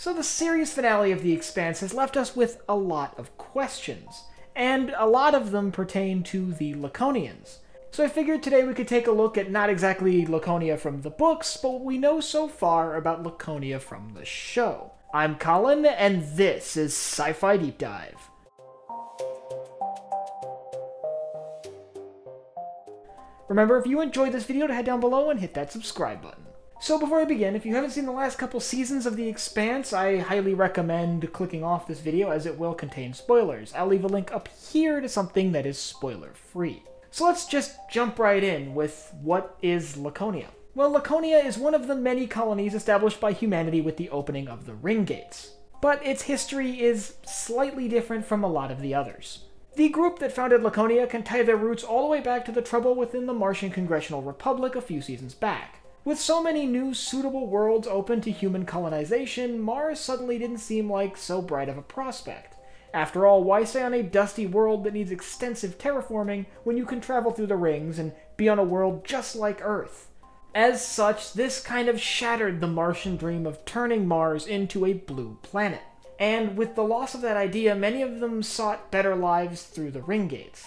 So the series finale of The Expanse has left us with a lot of questions, and a lot of them pertain to the Laconians. So I figured today we could take a look at not exactly Laconia from the books, but what we know so far about Laconia from the show. I'm Colin, and this is Sci-Fi Deep Dive. Remember, if you enjoyed this video, to head down below and hit that subscribe button. So before I begin, if you haven't seen the last couple seasons of The Expanse, I highly recommend clicking off this video as it will contain spoilers. I'll leave a link up here to something that is spoiler-free. So let's just jump right in with what is Laconia. Well, Laconia is one of the many colonies established by humanity with the opening of the Ring Gates. But its history is slightly different from a lot of the others. The group that founded Laconia can tie their roots all the way back to the trouble within the Martian Congressional Republic a few seasons back. With so many new suitable worlds open to human colonization, Mars suddenly didn't seem like so bright of a prospect. After all, why stay on a dusty world that needs extensive terraforming when you can travel through the rings and be on a world just like Earth? As such, this kind of shattered the Martian dream of turning Mars into a blue planet. And with the loss of that idea, many of them sought better lives through the Ring Gates.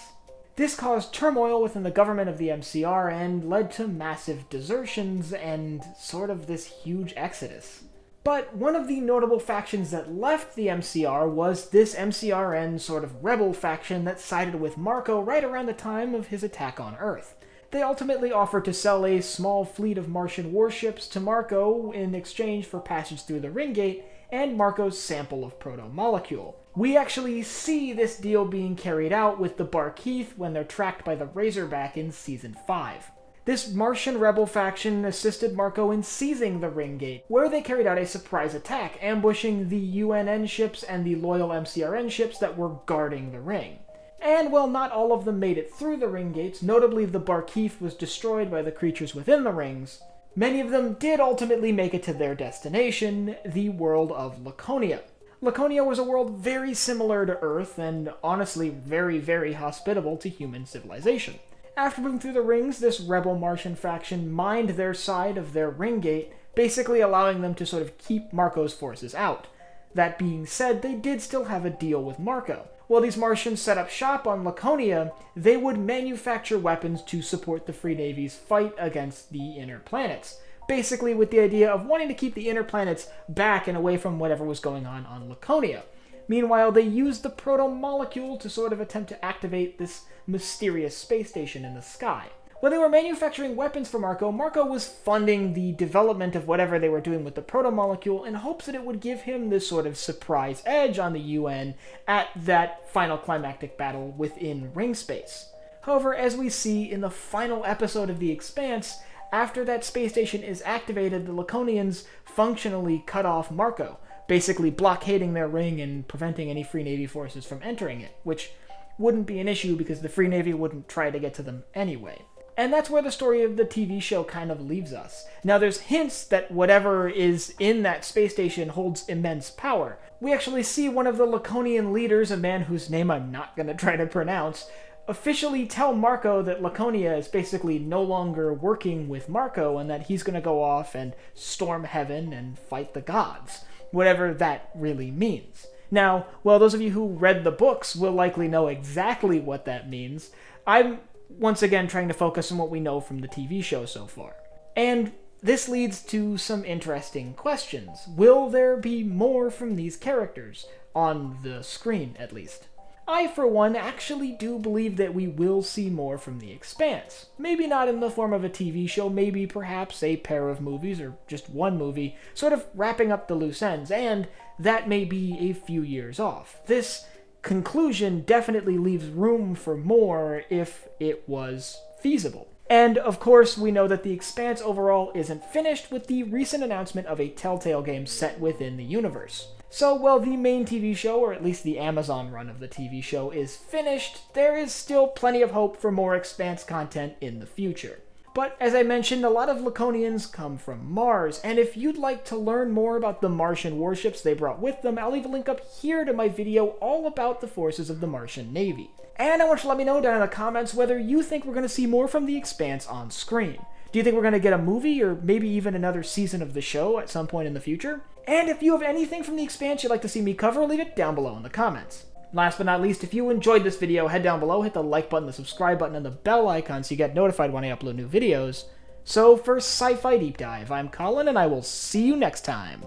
This caused turmoil within the government of the MCR and led to massive desertions and sort of this huge exodus. But one of the notable factions that left the MCR was this MCRN sort of rebel faction that sided with Marco right around the time of his attack on Earth. They ultimately offered to sell a small fleet of Martian warships to Marco in exchange for passage through the Ring Gate and Marco's sample of proto-molecule. We actually see this deal being carried out with the Barkeith when they're tracked by the Razorback in Season 5. This Martian rebel faction assisted Marco in seizing the Ring Gate, where they carried out a surprise attack, ambushing the UNN ships and the loyal MCRN ships that were guarding the ring. And while not all of them made it through the Ring Gates, notably the Barkeith was destroyed by the creatures within the rings, many of them did ultimately make it to their destination, the world of Laconia. Laconia was a world very similar to Earth, and honestly very, very hospitable to human civilization. After moving through the rings, this rebel Martian faction mined their side of their Ring Gate, basically allowing them to sort of keep Marco's forces out. That being said, they did still have a deal with Marco. While these Martians set up shop on Laconia, they would manufacture weapons to support the Free Navy's fight against the inner planets, basically with the idea of wanting to keep the inner planets back and away from whatever was going on Laconia. Meanwhile, they used the proto-molecule to sort of attempt to activate this mysterious space station in the sky. When they were manufacturing weapons for Marco, Marco was funding the development of whatever they were doing with the proto-molecule in hopes that it would give him this sort of surprise edge on the UN at that final climactic battle within ring space. However, as we see in the final episode of The Expanse, after that space station is activated, the Laconians functionally cut off Marco, basically blockading their ring and preventing any Free Navy forces from entering it, which wouldn't be an issue because the Free Navy wouldn't try to get to them anyway. And that's where the story of the TV show kind of leaves us. Now there's hints that whatever is in that space station holds immense power. We actually see one of the Laconian leaders, a man whose name I'm not going to try to pronounce, officially tell Marco that Laconia is basically no longer working with Marco and that he's going to go off and storm heaven and fight the gods, whatever that really means. Now, well, those of you who read the books will likely know exactly what that means. I'm once again trying to focus on what we know from the TV show so far. And this leads to some interesting questions. Will there be more from these characters? On the screen, at least. I, for one, actually do believe that we will see more from The Expanse. Maybe not in the form of a TV show, maybe perhaps a pair of movies, or just one movie, sort of wrapping up the loose ends, and that may be a few years off. This conclusion definitely leaves room for more if it was feasible. And of course, we know that The Expanse overall isn't finished with the recent announcement of a Telltale game set within the universe. So while the main TV show, or at least the Amazon run of the TV show, is finished, there is still plenty of hope for more Expanse content in the future. But as I mentioned, a lot of Laconians come from Mars, and if you'd like to learn more about the Martian warships they brought with them, I'll leave a link up here to my video all about the forces of the Martian Navy. And I want you to let me know down in the comments whether you think we're going to see more from The Expanse on screen. Do you think we're going to get a movie or maybe even another season of the show at some point in the future? And if you have anything from the Expanse you'd like to see me cover, leave it down below in the comments. Last but not least, if you enjoyed this video, head down below, hit the like button, the subscribe button, and the bell icon so you get notified when I upload new videos. So for Sci-Fi Deep Dive, I'm Colin, and I will see you next time.